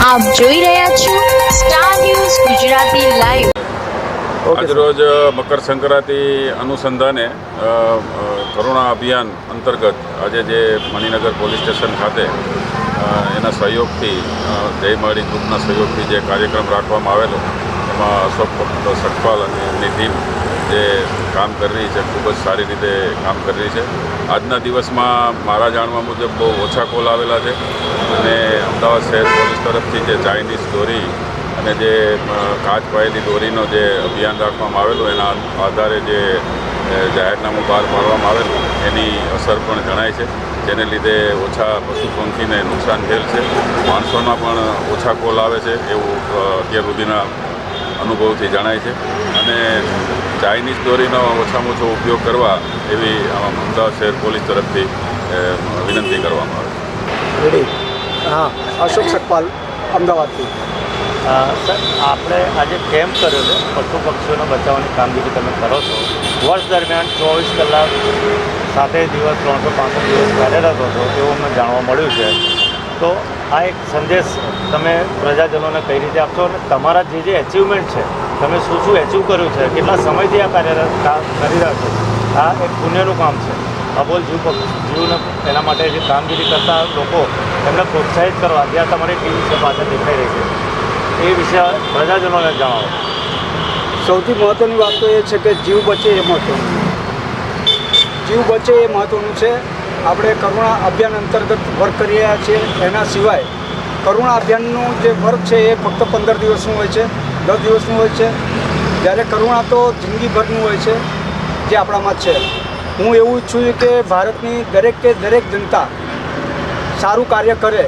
આપ જોઈ રહ્યા છો સ્ટાર ન્યૂઝ ગુજરાતી લાઈવ। આજરોજ મકર સંક્રાંતિ અનુસંધાને કરુણા અભિયાન અંતર્ગત આજે જે મણિનગર પોલીસ સ્ટેશન ખાતે એના સહયોગથી જય મળી ગ્રુપના સહયોગથી જે કાર્યક્રમ રાખવામાં આવેલો એમાં અશોક સટપાલ અને એમની ટીમ જે કામ કરી રહી છે, ખૂબ જ સારી રીતે કામ કરી રહી છે। આજના દિવસમાં મારા જાણવા મુજબ બહુ ઓછા કોલ આવેલા છે અને અમદાવાદ શહેર પોલીસ તરફથી જે ચાઇનીઝ દોરી અને જે કાચ પાયેલી દોરીનો જે અભિયાન રાખવામાં આવેલું એના આધારે જે જાહેરનામું બહાર પાડવામાં આવેલું એની અસર પણ જણાય છે, જેને લીધે ઓછા પશુ પંખીને નુકસાન થયેલ છે, માણસોના પણ ઓછા કોલ આવે છે એવું અત્યાર સુધીના અનુભવથી જણાય છે અને ચાઇનીઝ દોરીનો ઓછામાં ઓછો ઉપયોગ કરવા એવી અમદાવાદ શહેર પોલીસ તરફથી વિનંતી કરવામાં આવે છે। હા, અશોક સટપાલ અમદાવાદથી। સર, આપણે આજે કેમ્પ કર્યો છે, પશુ પક્ષીઓને બચાવવાની કામગીરી તમે કરો છો। વર્ષ દરમિયાન 24 કલાક 7 દિવસ 365 દિવસ કાર્યરત હતો એવું અમને જાણવા મળ્યું છે। તો આ એક સંદેશ તમે પ્રજાજનોને કઈ રીતે આપશો અને તમારા જે એચિવમેન્ટ છે, તમે શું શું એચિવ કર્યું છે, કેટલા સમયથી આ કાર્યરત કરી રહ્યા છો, આ એક પુણ્યનું કામ છે। અબોલ જીવને એના માટે જે કામગીરી કરતા લોકો એમને પ્રોત્સાહિત કરવા જ્યાં તમારી ટીમ છે પાછળ દેખાઈ રહી છે એ વિશે પ્રજાજનોને જણાવો। સૌથી મહત્ત્વની વાત તો એ છે કે જીવ બચે એ મહત્ત્વનું, જીવ બચે એ મહત્ત્વનું છે। આપણે કરુણા અભિયાન અંતર્ગત વર્ક કરી રહ્યા છીએ। એના સિવાય કરુણા અભિયાનનું જે વર્ક છે એ ફક્ત 15 દિવસનું હોય છે, 10 દિવસનું હોય છે, જ્યારે કરુણા તો જિંદગીભરનું હોય છે જે આપણામાં છે। હું એવું ઈચ્છું છું કે ભારતની દરેક જનતા સારું કાર્ય કરે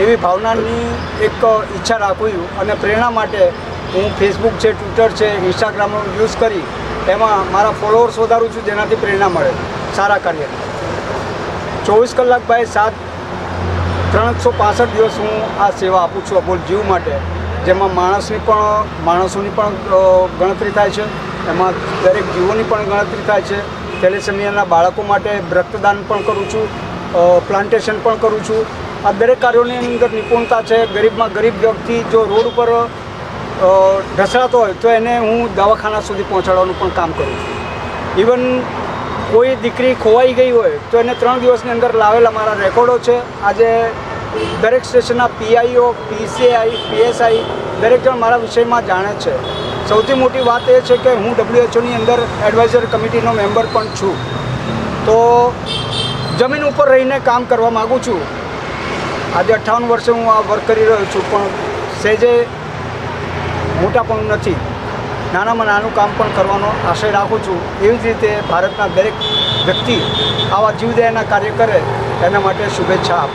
એવી ભાવનાની એક ઈચ્છા રાખું છું અને પ્રેરણા માટે હું ફેસબુક છે, ટ્વિટર છે, ઇન્સ્ટાગ્રામનો યુઝ કરી એમાં મારા ફોલોઅર્સ વધારું છું, જેનાથી પ્રેરણા મળે સારા કાર્યની। 24 કલાક બાય 7 365 દિવસ હું આ સેવા આપું છું અબોલ જીવ માટે, જેમાં માણસોની પણ ગણતરી થાય છે, એમાં દરેક જીવોની પણ ગણતરી થાય છે। થેલેસેમિયાના બાળકો માટે રક્તદાન પણ કરું છું, પ્લાન્ટેશન પણ કરું છું। આ દરેક કાર્યોની અંદર નિપુણતા છે। ગરીબમાં ગરીબ વ્યક્તિ જો રોડ ઉપર ઢસડાતો હોય તો એને હું દવાખાના સુધી પહોંચાડવાનું પણ કામ કરું છું। ઇવન કોઈ દીકરી ખોવાઈ ગઈ હોય તો એને 3 દિવસની અંદર લાવેલા મારા રેકોર્ડો છે। આજે દરેક સ્ટેશનના પીઆઈઓ, પીસીઆઈ, પીએસઆઈ દરેક જણ મારા વિષયમાં જાણે છે। સૌથી મોટી વાત એ છે કે હું WHOની અંદર એડવાઇઝર કમિટીનો મેમ્બર પણ છું, તો જમીન ઉપર રહીને કામ કરવા માગું છું। આજે 58 વર્ષે હું આ વર્ક કરી રહ્યો છું, પણ સહેજે મોટા પણ નથી, નાનામાં નાનું કામ પણ કરવાનો આશય રાખું છું। એવી જ રીતે ભારતના દરેક વ્યક્તિ આવા જીવદયાના કાર્ય કરે એના માટે શુભેચ્છા આપું।